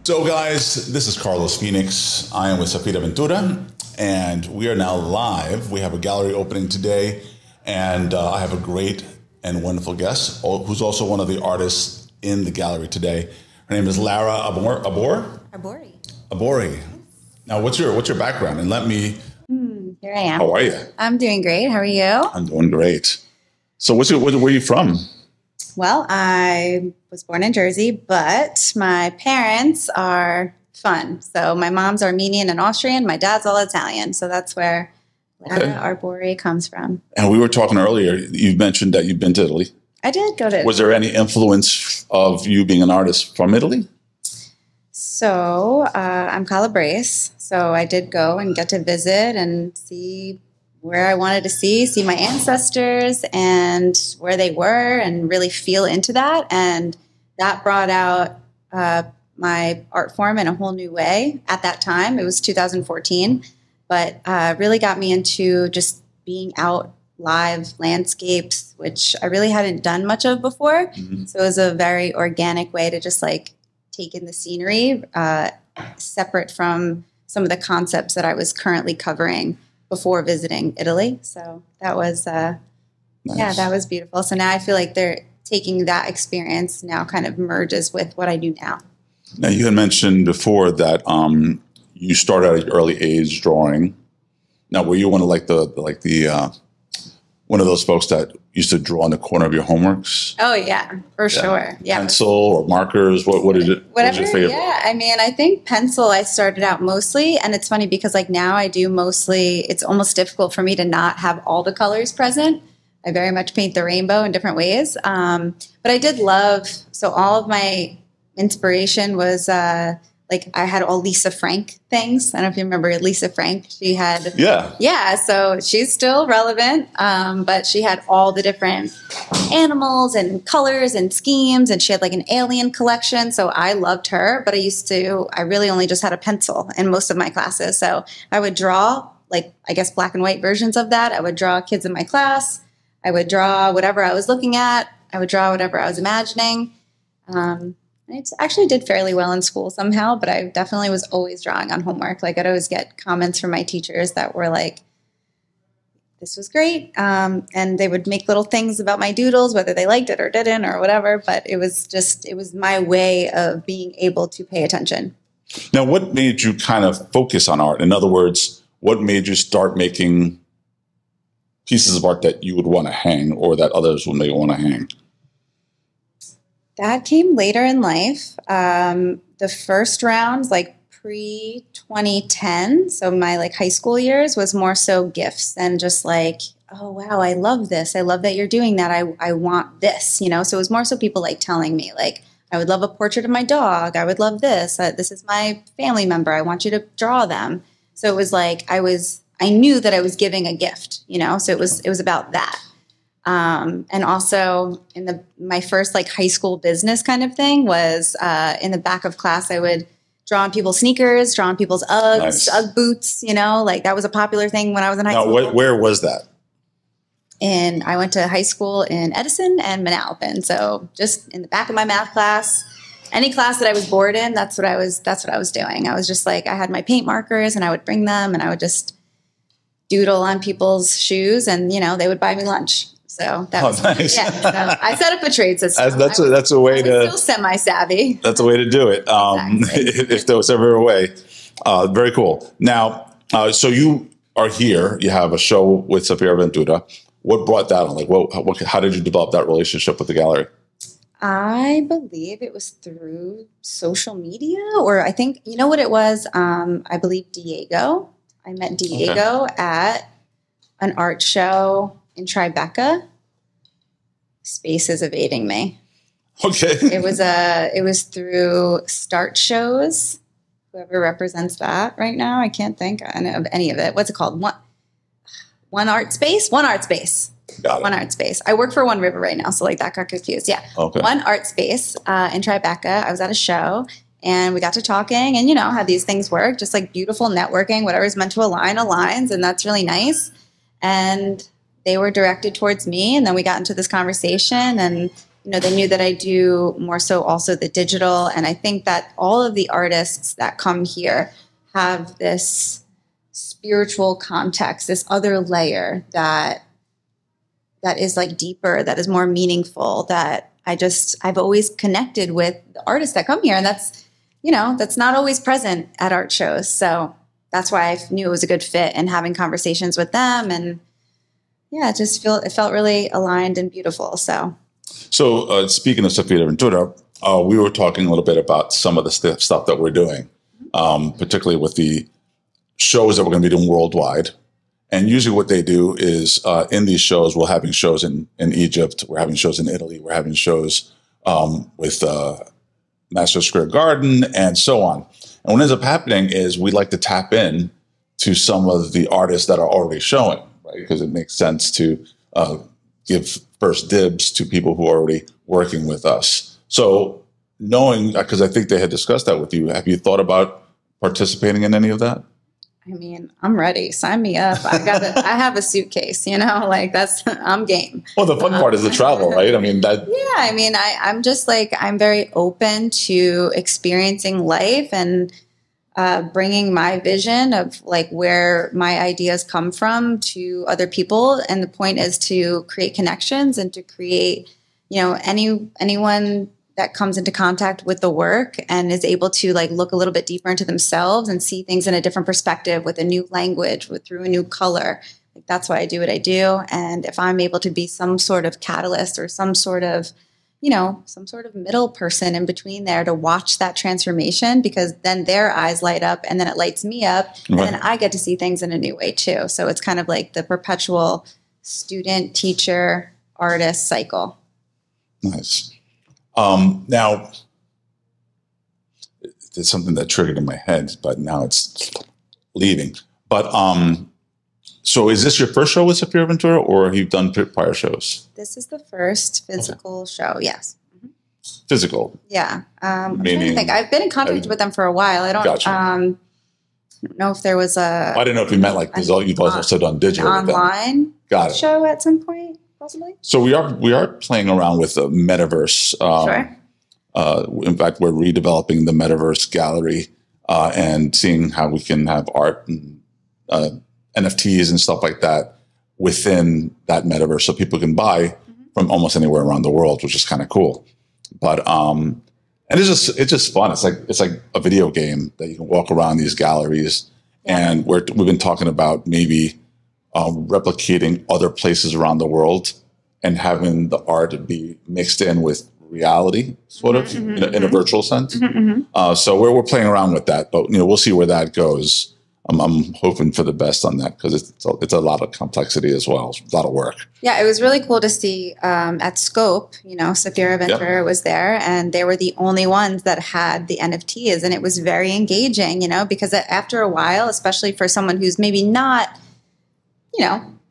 So guys, this is Carlos Phoenix. I am with Sapira Ventura, and we are now live. We have a gallery opening today, and I have a great and wonderful guest who's also one of the artists in the gallery today. Her name is Lara Arbore. Arbore. Now, what's your background? And let me... Here I am. How are you? I'm doing great. How are you? I'm doing great. So where are you from? Well, I was born in Jersey, but my parents are fun. So my mom's Armenian and Austrian. My dad's all Italian. So that's where Lara Arbore comes from. And we were talking earlier. You mentioned that you've been to Italy. I did go to Italy. Was there any influence of you being an artist from Italy? So I'm Calabrese. So I did go and get to visit and see where I wanted to see my ancestors and where they were and really feel into that. And that brought out my art form in a whole new way at that time. It was 2014, but really got me into just being out live landscapes, which I really hadn't done much of before. Mm-hmm. So it was a very organic way to just like take in the scenery, separate from some of the concepts that I was currently covering before visiting Italy. So that was, nice. Yeah, that was beautiful. So now I feel like they're taking that experience now kind of merges with what I do now. Now you had mentioned before that you started at an early age drawing. Now, were you one of one of those folks that used to draw in the corner of your homeworks? Oh yeah, for sure. Yeah, pencil or markers. What is it? Whatever. What was your favorite? Yeah, I mean, I think pencil. I started out mostly, and it's funny because like now I do mostly. It's almost difficult for me to not have all the colors present. I very much paint the rainbow in different ways. But I did love. So all of my inspiration was. Like I had all Lisa Frank things. I don't know if you remember Lisa Frank. She had, yeah. So she's still relevant, but she had all the different animals and colors and schemes, and she had like an alien collection. So I loved her, but I really only just had a pencil in most of my classes. So I would draw like, I guess, black and white versions of that. I would draw kids in my class. I would draw whatever I was looking at. I would draw whatever I was imagining. I actually did fairly well in school somehow, but I definitely was always drawing on homework. Like I'd always get comments from my teachers that were like, this was great. And they would make little things about my doodles, whether they liked it or didn't or whatever. But it was my way of being able to pay attention. Now, what made you kind of focus on art? In other words, what made you start making pieces of art that you would want to hang or that others would want to hang? That came later in life. The first rounds, like pre-2010, so my like high school years, was more so gifts and just like, oh, wow, I love this. I love that you're doing that. I want this, you know? So it was more so people like telling me like, I would love a portrait of my dog. I would love this. This is my family member. I want you to draw them. So it was like I knew that I was giving a gift, you know? So it was about that. And also my first like high school business kind of thing was, in the back of class, I would draw on people's sneakers, draw on people's Uggs, nice. Ugg boots, you know, like that was a popular thing when I was in high school. Where was that? And I went to high school in Edison and Manalapan. So just in the back of my math class, any class that I was bored in, that's what I was doing. I was just like, I had my paint markers and I would bring them and I would just doodle on people's shoes and, you know, they would buy me lunch. So that was nice. Yeah. So I set up a trade system. That's a way to still semi-savvy. That's a way to do it. Exactly. If there was ever a way. Very cool. Now, so you are here. You have a show with Sapira Ventura. What brought that on? Like, how did you develop that relationship with the gallery? I believe it was through social media, or I think you know what it was. I believe Diego. I met Diego at an art show in Tribeca. Space is evading me. Okay. It was through Start Shows. Whoever represents that right now, I can't think of any of it. What's it called? One Art Space. Got it. One Art Space. I work for One River right now, so like that got confused. Yeah. Okay. One Art Space in Tribeca. I was at a show. And we got to talking and, you know, how these things work, just like beautiful networking, whatever's meant to align aligns. And that's really nice. And they were directed towards me. And then we got into this conversation and they knew that I do more so also the digital. And I think that all of the artists that come here have this spiritual context, this other layer that is like deeper, that is more meaningful, that I've always connected with the artists that come here. And that's, that's not always present at art shows. So that's why I knew it was a good fit, and having conversations with them. And yeah, it felt really aligned and beautiful. So speaking of Sofia Ventura, we were talking a little bit about some of the stuff that we're doing, particularly with the shows that we're going to be doing worldwide. And usually what they do is in these shows, we're having shows in Egypt, we're having shows in Italy, we're having shows with Master Square Garden and so on. And what ends up happening is we like to tap in to some of the artists that are already showing, right? Because it makes sense to give first dibs to people who are already working with us. So knowing, because I think they had discussed that with you, have you thought about participating in any of that? I mean, I'm ready. Sign me up. I have a suitcase, I'm game. Well, the fun part is the travel, right? I mean, I'm just I'm very open to experiencing life and bringing my vision of where my ideas come from to other people. And the point is to create connections and to create, anyone that comes into contact with the work and is able to look a little bit deeper into themselves and see things in a different perspective with a new language, through a new color. That's why I do what I do. And if I'm able to be some sort of catalyst or some sort of middle person in between there to watch that transformation, because then their eyes light up and then it lights me up. Right. And then I get to see things in a new way too. So it's kind of like the perpetual student, teacher, artist cycle. Nice. Now, there's something that triggered in my head, but now it's leaving. But so is this your first show with Sofia Ventura, or have you done prior shows? This is the first physical show, yes. Mm-hmm. Physical? Yeah. I'm trying to think. I've been in contact with them for a while. I don't, gotcha. I don't know if there was I didn't know if you meant you've also done digital. Online show at some point. Possibly. So we are playing around with the metaverse. Sure. In fact, we're redeveloping the metaverse gallery and seeing how we can have art and NFTs and stuff like that within that metaverse, so people can buy from almost anywhere around the world, which is kind of cool. But and it's just fun. It's like a video game that you can walk around these galleries, and we've been talking about maybe replicating other places around the world and having the art be mixed in with reality, sort of, in a virtual sense. So we're playing around with that, but we'll see where that goes. I'm hoping for the best on that, because it's a lot of complexity as well. It's a lot of work. Yeah, it was really cool to see at Scope, Sofia Ventura was there, and they were the only ones that had the NFTs, and it was very engaging, because after a while, especially for someone who's maybe not,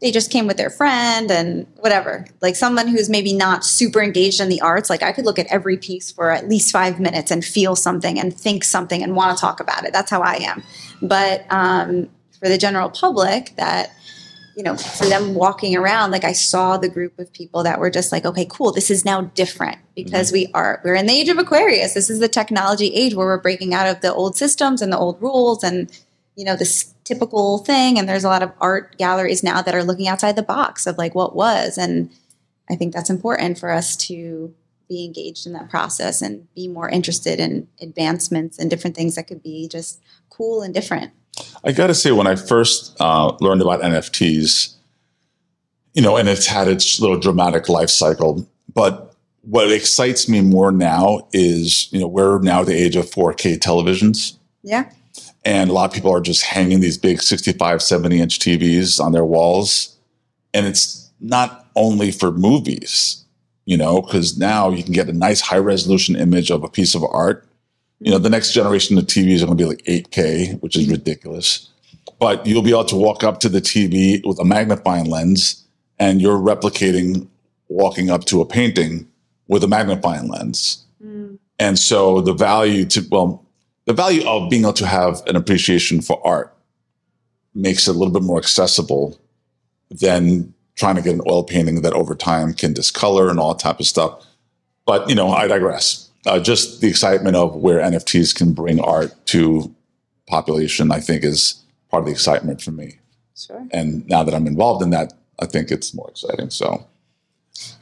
they just came with their friend and whatever. Someone who's maybe not super engaged in the arts, I could look at every piece for at least 5 minutes and feel something and think something and want to talk about it. That's how I am. But for the general public, that, for them walking around, I saw the group of people that were just okay, cool, this is now different, because we're in the age of Aquarius. This is the technology age where we're breaking out of the old systems and the old rules and, this typical thing. And there's a lot of art galleries now that are looking outside the box of what was. And I think that's important for us to be engaged in that process and be more interested in advancements and different things that could be just cool and different. I got to say, when I first learned about NFTs, and it's had its little dramatic life cycle, but what excites me more now is, we're now at the age of 4K televisions. Yeah. And a lot of people are just hanging these big 65, 70-inch TVs on their walls. And it's not only for movies, because now you can get a nice high-resolution image of a piece of art. The next generation of TVs are going to be 8K, which is ridiculous. But you'll be able to walk up to the TV with a magnifying lens, and you're replicating walking up to a painting with a magnifying lens. And so the value of being able to have an appreciation for art makes it a little bit more accessible than trying to get an oil painting that over time can discolor and all that type of stuff. But, I digress. Just the excitement of where NFTs can bring art to population, I think, is part of the excitement for me. Sure. And now that I'm involved in that, I think it's more exciting. So,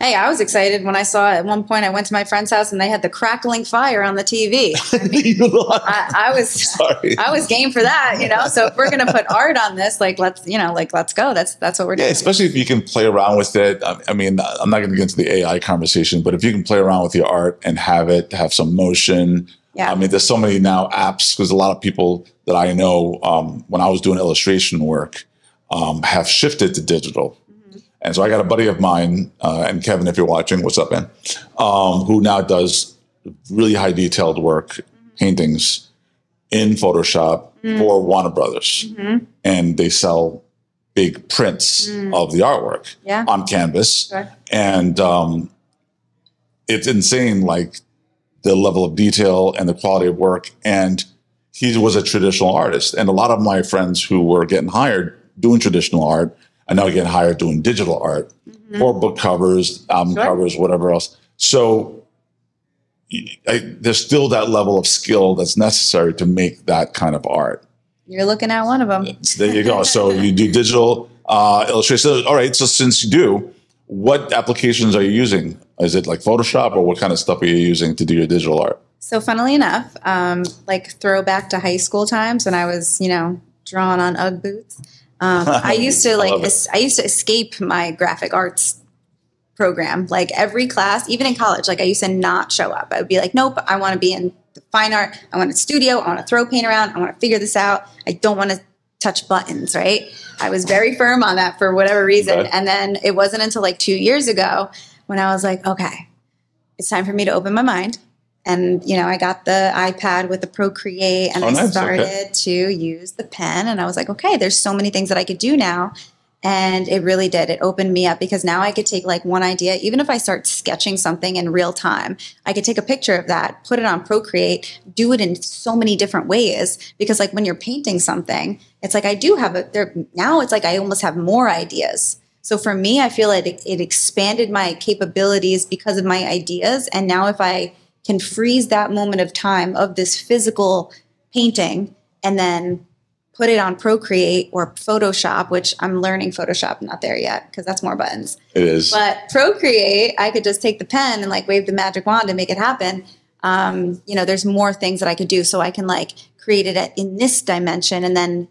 hey, I was excited when I saw at one point I went to my friend's house and they had the crackling fire on the TV. I was game for that, So if we're going to put art on this, let's go. That's what we're doing. Yeah, especially if you can play around with it. I mean, I'm not going to get into the AI conversation, but if you can play around with your art and have some motion. Yeah. I mean, there's so many now apps, because a lot of people that I know, when I was doing illustration work, have shifted to digital. And so I got a buddy of mine, and Kevin, if you're watching, what's up, man? Who now does really high detailed work, paintings in Photoshop for Warner Brothers. And they sell big prints of the artwork on canvas. Sure. And it's insane, the level of detail and the quality of work. And he was a traditional artist. And a lot of my friends who were getting hired doing traditional art are now getting hired doing digital art or book covers, album covers, whatever else. So there's still that level of skill that's necessary to make that kind of art. You're looking at one of them. There you go. So you do digital illustration. All right. So since you do, what applications are you using? Is it like Photoshop, or what kind of stuff are you using to do your digital art? So funnily enough, throwback to high school times when I was, drawing on UGG boots. I used to escape my graphic arts program. Every class, even in college, I used to not show up. I would be like, nope, I want to be in the fine art. I want a studio. I want to throw paint around. I want to figure this out. I don't want to touch buttons, right? I was very firm on that for whatever reason. Okay. And then it wasn't until 2 years ago when I was like, okay, it's time for me to open my mind. And, I got the iPad with the Procreate, and I started to use the pen, and I was like, okay, there's so many things that I could do now. And it really did. It opened me up, because now I could take one idea, even if I start sketching something in real time, I could take a picture of that, put it on Procreate, do it in so many different ways. Because when you're painting something, it's I do have now it's I almost have more ideas. So for me, I feel it expanded my capabilities because of my ideas. And now if I can freeze that moment of time of this physical painting and then put it on Procreate or Photoshop, which I'm learning Photoshop, not there yet because that's more buttons. It is. But Procreate, I could just take the pen and wave the magic wand and make it happen. There's more things that I could do. So I can create it in this dimension and then,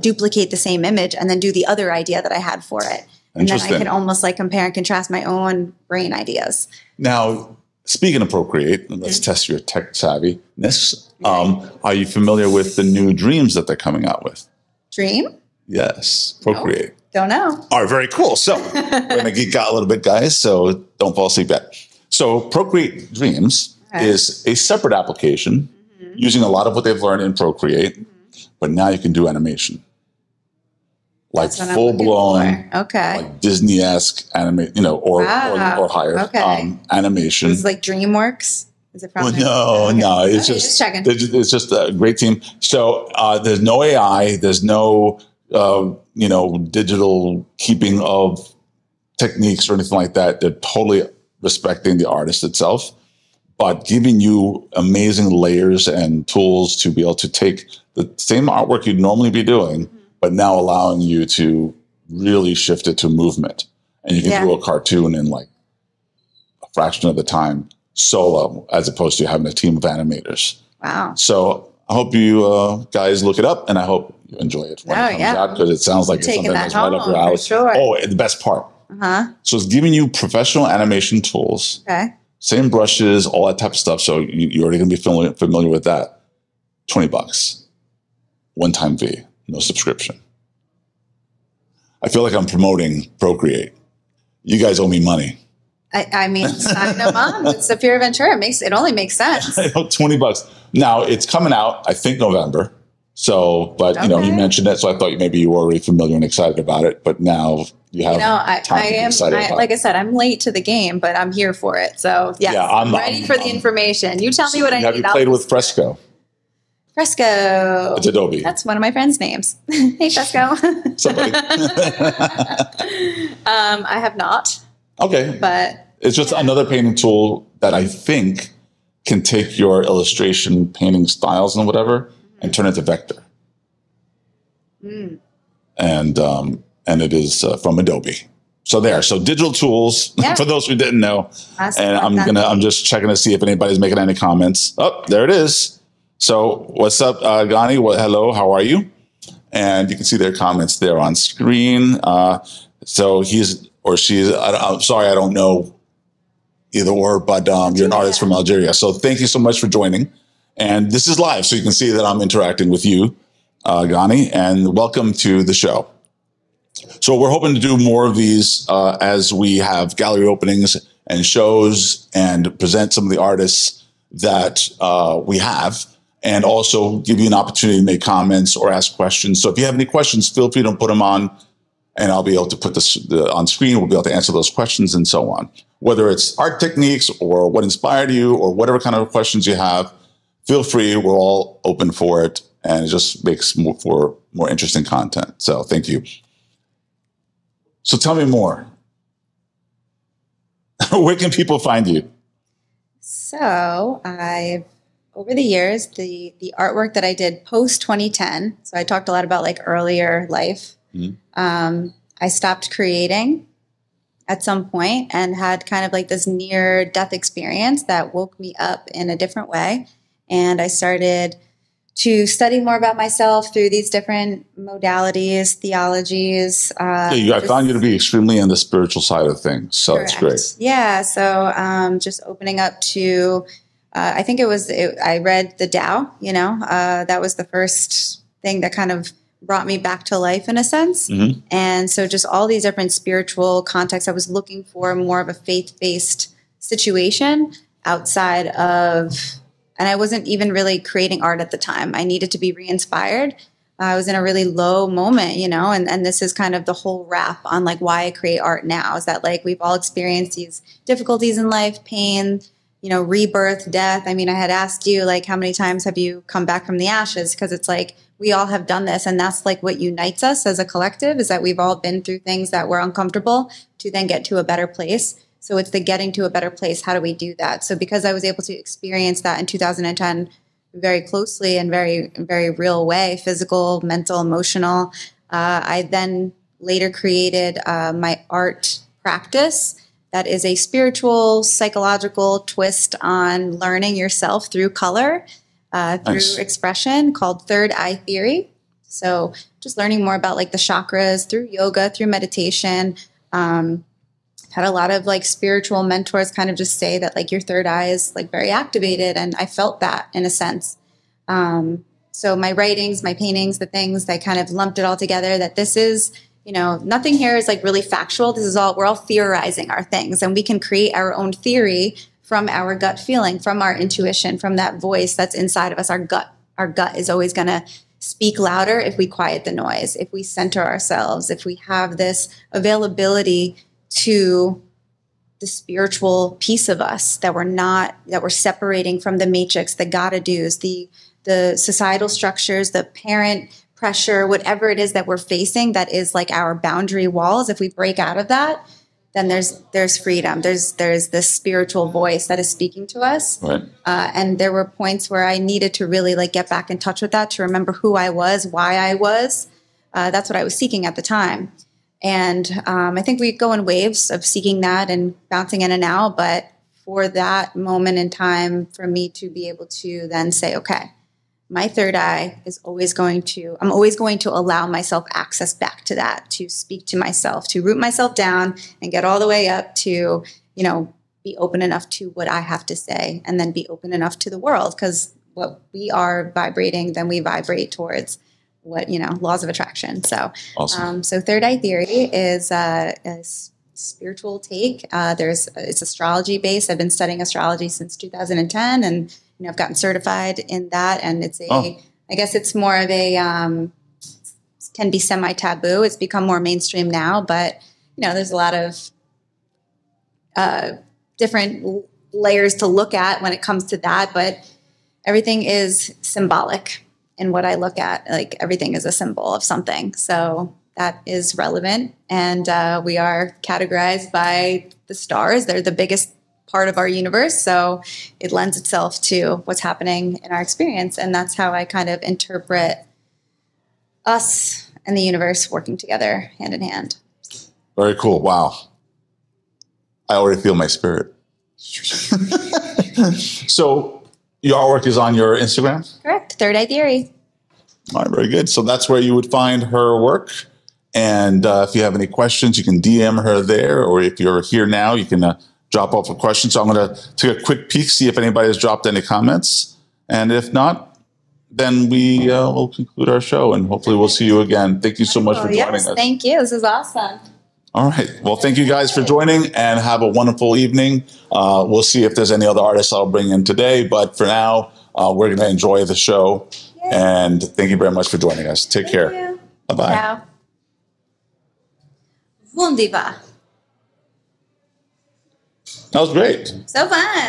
duplicate the same image and then do the other idea that I had for it. And then I can almost compare and contrast my own brain ideas. Now, speaking of Procreate, let's test your tech savviness. Are you familiar with the new Dreams that they're coming out with? Dream? Yes, Procreate. Nope. Don't know. All right, very cool. So we're going to geek out a little bit, guys, so don't fall asleep yet. So Procreate Dreams is a separate application using a lot of what they've learned in Procreate, but now you can do animation. Full blown, Disney-esque animate, or higher animation. Is it DreamWorks? Is it from? No. It's just checking. It's just a great team. So there's no AI. There's no digital keeping of techniques or anything like that. They're totally respecting the artist itself, but giving you amazing layers and tools to be able to take the same artwork you'd normally be doing, but now allowing you to really shift it to movement. And you can do a cartoon in a fraction of the time solo, as opposed to having a team of animators. Wow. So I hope you guys look it up, and I hope you enjoy it when it comes out, because it sounds like it's something that's right up your alley. Sure. Oh, and the best part. So it's giving you professional animation tools, same brushes, all that type of stuff. So you're already going to be familiar with that. $20, one-time fee. No subscription. I feel like I'm promoting Procreate. You guys owe me money. I mean, sign them up. It's the Fear of Ventura. It only makes sense. $20. Now it's coming out, I think, November. So, but you mentioned it, so I thought maybe you were already familiar and excited about it. But now you have time to be excited about it. Like I said, I'm late to the game, but I'm here for it. So I'm ready for the information. You tell me what I need. Have you played with Fresco? Fresco. It's Adobe. That's one of my friends' names. Hey, Fresco. Somebody. I have not. Okay. But It's just another painting tool that I think can take your illustration painting styles and whatever and turn it to vector. And it is from Adobe. So digital tools for those who didn't know. And I'm just checking to see if anybody's making any comments. Oh, there it is. So what's up, Gani? Hello, how are you? And you can see their comments there on screen. So he's or she's. I'm sorry, I don't know either or, but you're an artist from Algeria. So thank you so much for joining. And this is live, so you can see that I'm interacting with you, Gani, and welcome to the show. So we're hoping to do more of these as we have gallery openings and shows and present some of the artists that we have, and also give you an opportunity to make comments or ask questions. So if you have any questions, feel free to put them on, and I'll be able to put this on screen. We'll be able to answer those questions and so on. Whether it's art techniques or what inspired you or whatever kind of questions you have, feel free. We're all open for it, and it just makes for more interesting content. So thank you. So tell me more. Where can people find you? So over the years, the artwork that I did post 2010, so I talked a lot about like earlier life. I stopped creating at some point and had kind of like this near death experience that woke me up in a different way. And I started to study more about myself through these different modalities, theologies. I found you to be extremely on the spiritual side of things. So that's great. Yeah. So just opening up to, I think I read the Tao, that was the first thing that kind of brought me back to life in a sense. And so just all these different spiritual contexts, I was looking for more of a faith-based situation outside of, and I wasn't even really creating art at the time. I needed to be re-inspired. I was in a really low moment, and this is kind of the whole wrap on like why I create art now, is that like we've all experienced these difficulties in life, pain, rebirth, death. I mean, I had asked you like, how many times have you come back from the ashes? Because it's like, we all have done this. And that's like what unites us as a collective, is that we've all been through things that were uncomfortable to then get to a better place. So it's the getting to a better place. How do we do that? So because I was able to experience that in 2010 very closely and very, very real way, physical, mental, emotional, I then later created my art practice that is a spiritual, psychological twist on learning yourself through color, through expression, called Third Eye Theory. So just learning more about like the chakras through yoga, through meditation. Had a lot of like spiritual mentors kind of just say that like your third eye is like very activated. And I felt that in a sense. So my writings, my paintings, the things, I kind of lumped it all together, that this is, nothing here is like really factual. This is all, we're all theorizing our things, and we can create our own theory from our gut feeling, from our intuition, from that voice that's inside of us. Our gut is always going to speak louder if we quiet the noise, if we center ourselves, if we have this availability to the spiritual piece of us that we're separating from the matrix, the gotta do's, the societal structures, the parent pressure, whatever it is that we're facing that is like our boundary walls. If we break out of that, then there's freedom. There's this spiritual voice that is speaking to us. Right. And there were points where I needed to really like get back in touch with that, to remember who I was, why I was. That's what I was seeking at the time. And I think we go in waves of seeking that and bouncing in and out. But for that moment in time, for me to be able to then say, okay, my third eye is I'm always going to allow myself access back to that, to speak to myself, to root myself down and get all the way up to, be open enough to what I have to say, and then be open enough to the world. Because what we are vibrating, then we vibrate towards what, laws of attraction. So, awesome. So Third Eye Theory is a spiritual take. It's astrology based. I've been studying astrology since 2010, and I've gotten certified in that. And it's I guess it's more of can be semi-taboo. It's become more mainstream now, but there's a lot of different layers to look at when it comes to that. But everything is symbolic in what I look at. Like everything is a symbol of something. So that is relevant. And we are categorized by the stars. They're the biggest part of our universe. So it lends itself to what's happening in our experience. And that's how I kind of interpret us and the universe working together hand in hand. Very cool. Wow. I already feel my spirit. So your artwork is on your Instagram? Correct. Third Eye Theory. All right, very good. So that's where you would find her work. And if you have any questions, you can DM her there. Or if you're here now, you can drop off a question. So I'm going to take a quick peek, see if anybody has dropped any comments. And if not, then we will conclude our show. And hopefully we'll see you again. Thank you so much for joining us. Thank you. This is awesome. All right. Well, thank you guys for joining and have a wonderful evening. We'll see if there's any other artists I'll bring in today. But for now, we're going to enjoy the show. Yay. And thank you very much for joining us. Take care. Bye-bye. Ciao. Wunderbar. That was great. So fun.